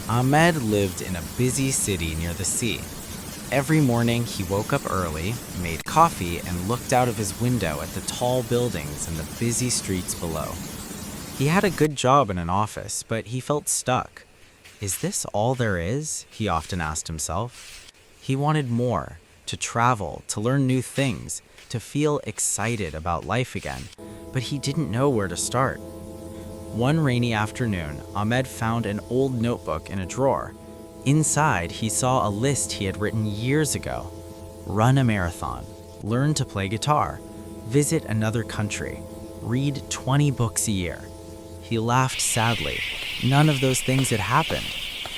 Ahmed lived in a busy city near the sea. Every morning he woke up early, made coffee, and looked out of his window at the tall buildings and the busy streets below. He had a good job in an office, but he felt stuck. Is this all there is? He often asked himself. He wanted more, to travel, to learn new things, to feel excited about life again, but he didn't know where to start. One rainy afternoon, Ahmed found an old notebook in a drawer. Inside, he saw a list he had written years ago. Run a marathon, learn to play guitar, visit another country, read 20 books a year. He laughed sadly. None of those things had happened.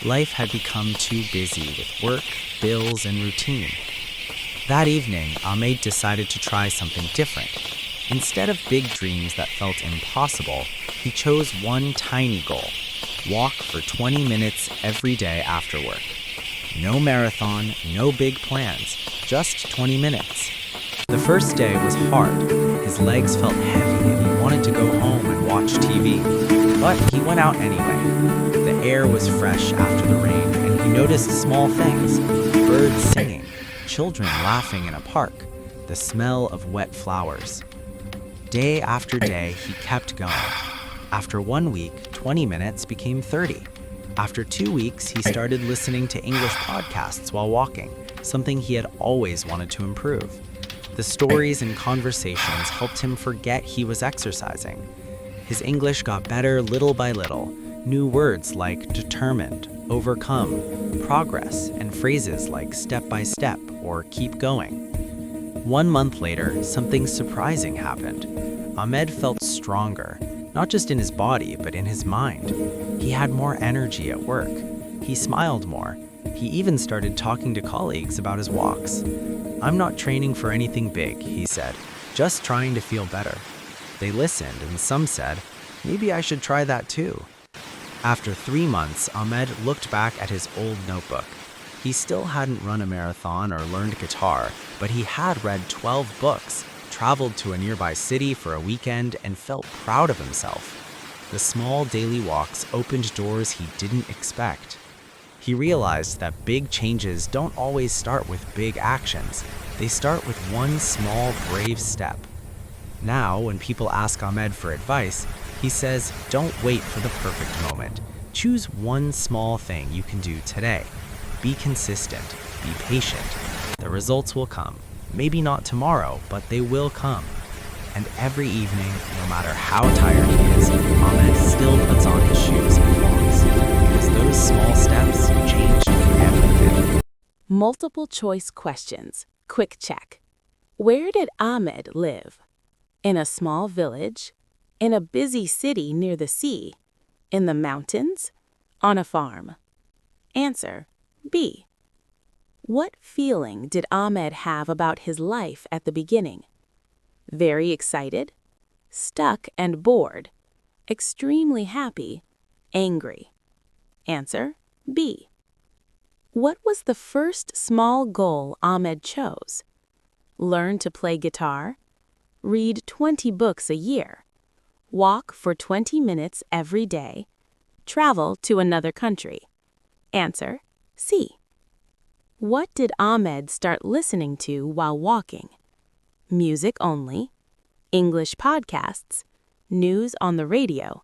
Life had become too busy with work, bills, and routine. That evening, Ahmed decided to try something different. Instead of big dreams that felt impossible, he chose one tiny goal: walk for 20 minutes every day after work. No marathon, no big plans, just 20 minutes. The first day was hard. His legs felt heavy and he wanted to go home and watch TV. But he went out anyway. The air was fresh after the rain, and he noticed small things: birds singing, children laughing in a park, the smell of wet flowers. Day after day, he kept going. After 1 week, 20 minutes became 30. After 2 weeks, he started listening to English podcasts while walking, something he had always wanted to improve. The stories and conversations helped him forget he was exercising. His English got better little by little. New words like determined, overcome, progress, and phrases like step by step or keep going. 1 month later, something surprising happened. Ahmed felt stronger, not just in his body, but in his mind. He had more energy at work. He smiled more. He even started talking to colleagues about his walks. "I'm not training for anything big," he said, "just trying to feel better." They listened, and some said, "Maybe I should try that too." After 3 months, Ahmed looked back at his old notebook. He still hadn't run a marathon or learned guitar, but he had read 12 books, traveled to a nearby city for a weekend, and felt proud of himself. The small daily walks opened doors he didn't expect. He realized that big changes don't always start with big actions. They start with one small, brave step. Now, when people ask Ahmed for advice, he says, don't wait for the perfect moment. Choose one small thing you can do today. Be consistent. Be patient. The results will come. Maybe not tomorrow, but they will come. And every evening, no matter how tired he is, Ahmed still puts on his shoes and walks. Because those small steps changed everything. Multiple choice questions. Quick check. Where did Ahmed live? In a small village? In a busy city near the sea? In the mountains? On a farm? Answer B. What feeling did Ahmed have about his life at the beginning? Very excited? Stuck and bored? Extremely happy? Angry? Answer B. What was the first small goal Ahmed chose? Learn to play guitar? Read 20 books a year? Walk for 20 minutes every day? Travel to another country? Answer C. What did Ahmed start listening to while walking? Music only? English podcasts? News on the radio?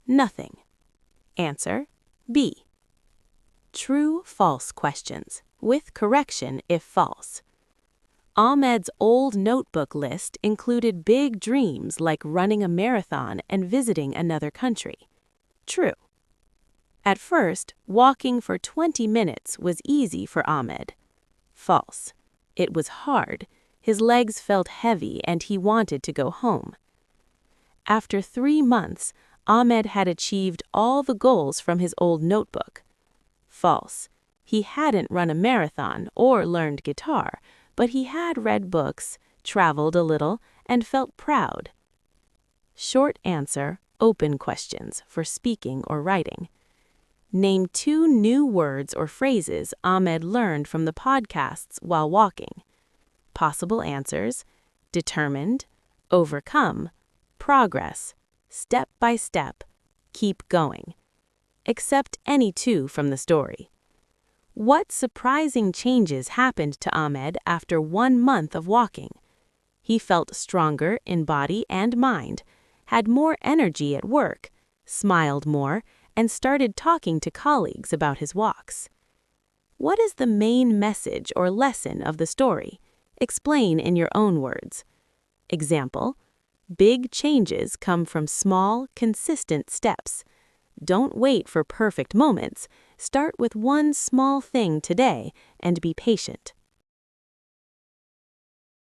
Nothing. Answer B. True-false questions, with correction if false. Ahmed's old notebook list included big dreams like running a marathon and visiting another country. True. At first, walking for 20 minutes was easy for Ahmed. False. It was hard. His legs felt heavy and he wanted to go home. After 3 months, Ahmed had achieved all the goals from his old notebook. False. He hadn't run a marathon or learned guitar, but he had read books, traveled a little, and felt proud. Short answer, open questions for speaking or writing. Name 2 new words or phrases Ahmed learned from the podcasts while walking. Possible answers: determined, overcome, progress, step by step, keep going. Accept any two from the story. What surprising changes happened to Ahmed after 1 month of walking? He felt stronger in body and mind, had more energy at work, smiled more, and started talking to colleagues about his walks. What is the main message or lesson of the story? Explain in your own words. Example: big changes come from small, consistent steps. Don't wait for perfect moments. Start with one small thing today and be patient.